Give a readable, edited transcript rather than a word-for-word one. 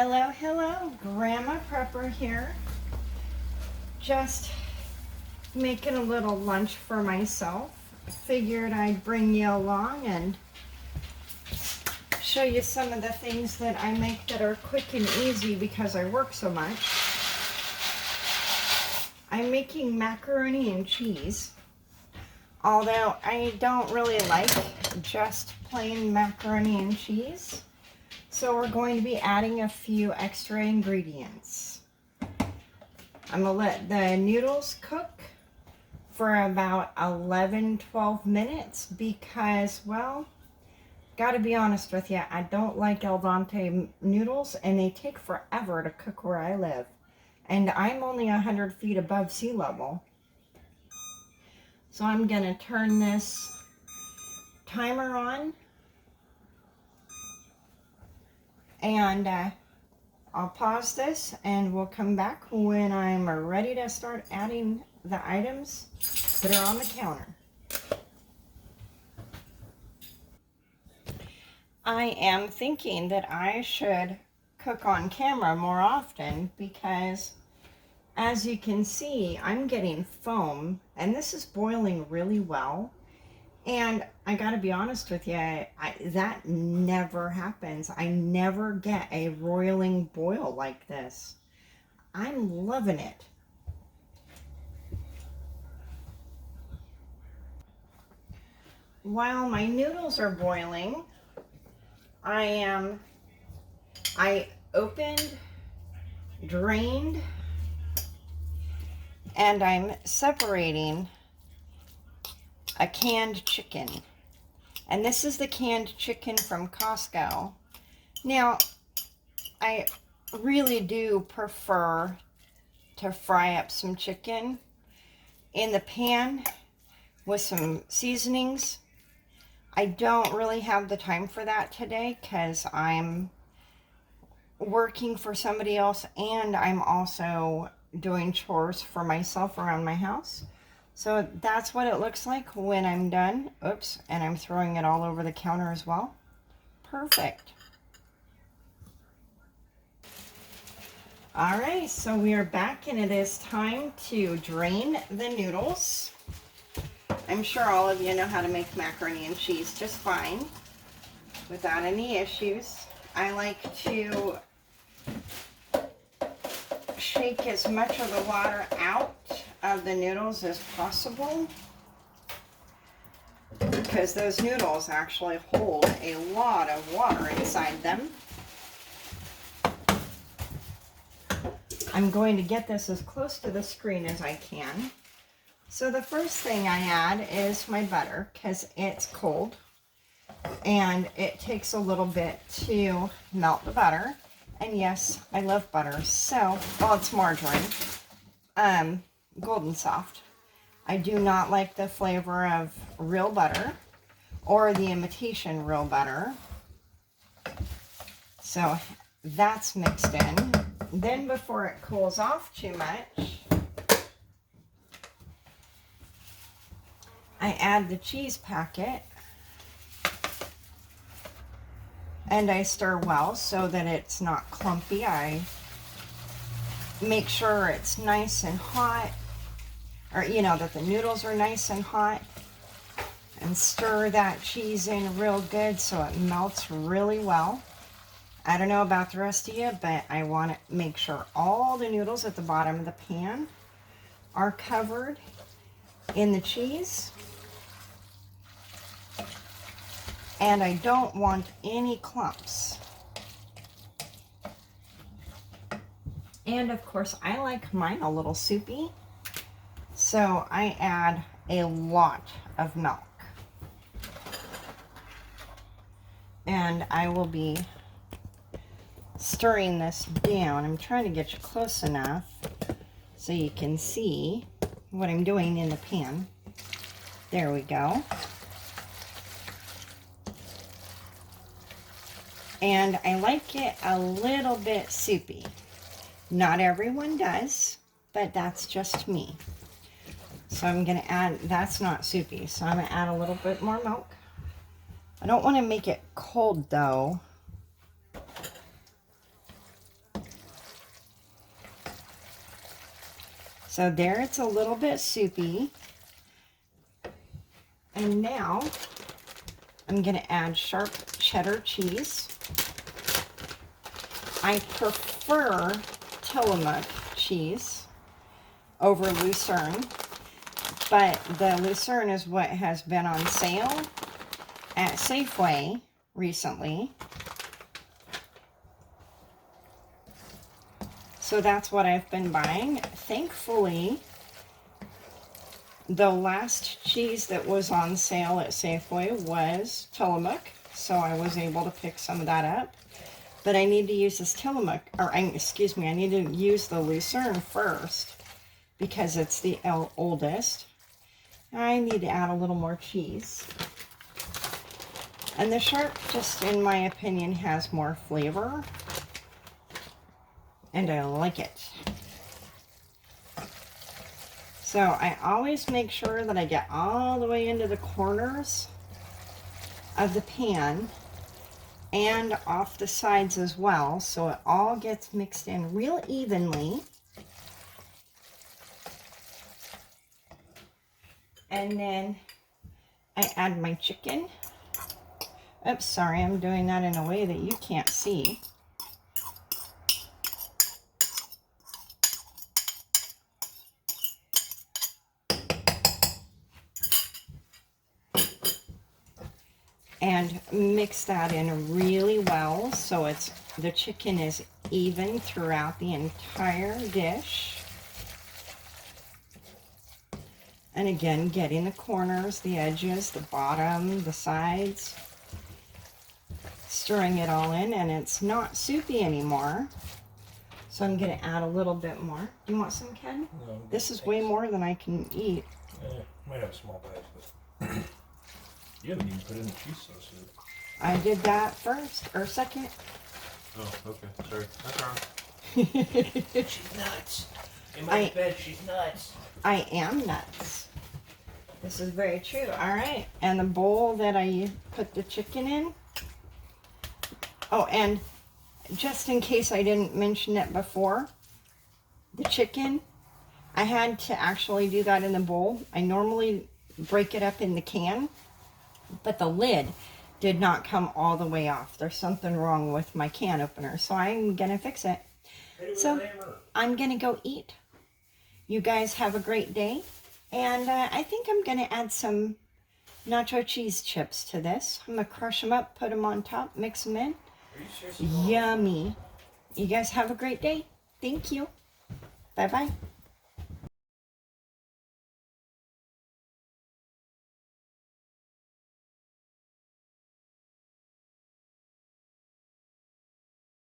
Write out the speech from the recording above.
Hello, hello, Grandma Prepper here. Just making a little lunch for myself. Figured I'd bring you along and show you some of the things that I make that are quick and easy because I work so much. I'm making macaroni and cheese, although I don't really like just plain macaroni and cheese. So we're going to be adding a few extra ingredients. I'm going to let the noodles cook for about 11-12 minutes because, well, gotta be honest with you, I don't like al dente noodles and they take forever to cook where I live. And I'm only 100 feet above sea level. So I'm going to turn this timer on. And I'll pause this and we'll come back when I'm ready to start adding the items that are on the counter. I am thinking that I should cook on camera more often because, as you can see, I'm getting foam and this is boiling really well. And I gotta be honest with you, that never happens. I never get a roiling boil like this. I'm loving it. While my noodles are boiling, I opened, drained, and I'm separating a canned chicken. And this is the canned chicken from Costco. Now, I really do prefer to fry up some chicken in the pan with some seasonings. I don't really have the time for that today because I'm working for somebody else and I'm also doing chores for myself around my house. So that's what it looks like when I'm done. Oops, and I'm throwing it all over the counter as well. Perfect. All right, so we are back and it is time to drain the noodles. I'm sure all of you know how to make macaroni and cheese just fine without any issues. I like to shake as much of the water out of the noodles as possible because those noodles actually hold a lot of water inside them. I'm going to get this as close to the screen as I can. So the first thing I add is my butter because it's cold and it takes a little bit to melt the butter. And yes, I love butter. So, well, it's margarine, Golden Soft. I do not like the flavor of real butter or the imitation real butter. So that's mixed in. Then before it cools off too much, I add the cheese packet and I stir well so that it's not clumpy. I make sure it's nice and hot, or that the noodles are nice and hot, and stir that cheese in real good so it melts really well. I don't know about the rest of you, but I want to make sure all the noodles at the bottom of the pan are covered in the cheese. And I don't want any clumps. And of course, I like mine a little soupy, so I add a lot of milk. And I will be stirring this down. I'm trying to get you close enough so you can see what I'm doing in the pan. There we go. And I like it a little bit soupy. Not everyone does, but that's just me. So I'm going to add, that's not soupy, so I'm going to add a little bit more milk. I don't want to make it cold though, So there it's a little bit soupy. And now I'm going to add sharp cheddar cheese. I prefer Tillamook cheese over Lucerne, but the Lucerne is what has been on sale at Safeway recently. So that's what I've been buying. Thankfully, the last cheese that was on sale at Safeway was Tillamook, so I was able to pick some of that up. But I need to use this Tillamook, excuse me, I need to use the Lucerne first because it's the oldest. I need to add a little more cheese. And the sharp, just in my opinion, has more flavor. And I like it. So I always make sure that I get all the way into the corners of the pan and off the sides as well, so it all gets mixed in real evenly. And then I add my chicken. Oops, sorry, I'm doing that in a way that you can't see. And mix that in really well so the chicken is even throughout the entire dish. And again, getting the corners, the edges, the bottom, the sides, stirring it all in, and it's not soupy anymore. So I'm going to add a little bit more. Do you want some, Ken? No, this is way more than I can eat. Might have a small bite, but you haven't even put in the cheese sauce yet. I did that first, or second. Oh, okay. Sorry. That's wrong. She's nuts. In my bed, she's nuts. I am nuts. This is very true. All right. And the bowl that I put the chicken in. Oh, and just in case I didn't mention it before, the chicken, I had to actually do that in the bowl. I normally break it up in the can, but the lid did not come all the way off. There's something wrong with my can opener, so I'm gonna fix it. So I'm gonna go eat. You guys have a great day, and I think I'm gonna add some nacho cheese chips to this. I'm gonna crush them up, put them on top, mix them in. Yummy. You guys have a great day. Thank you. Bye bye.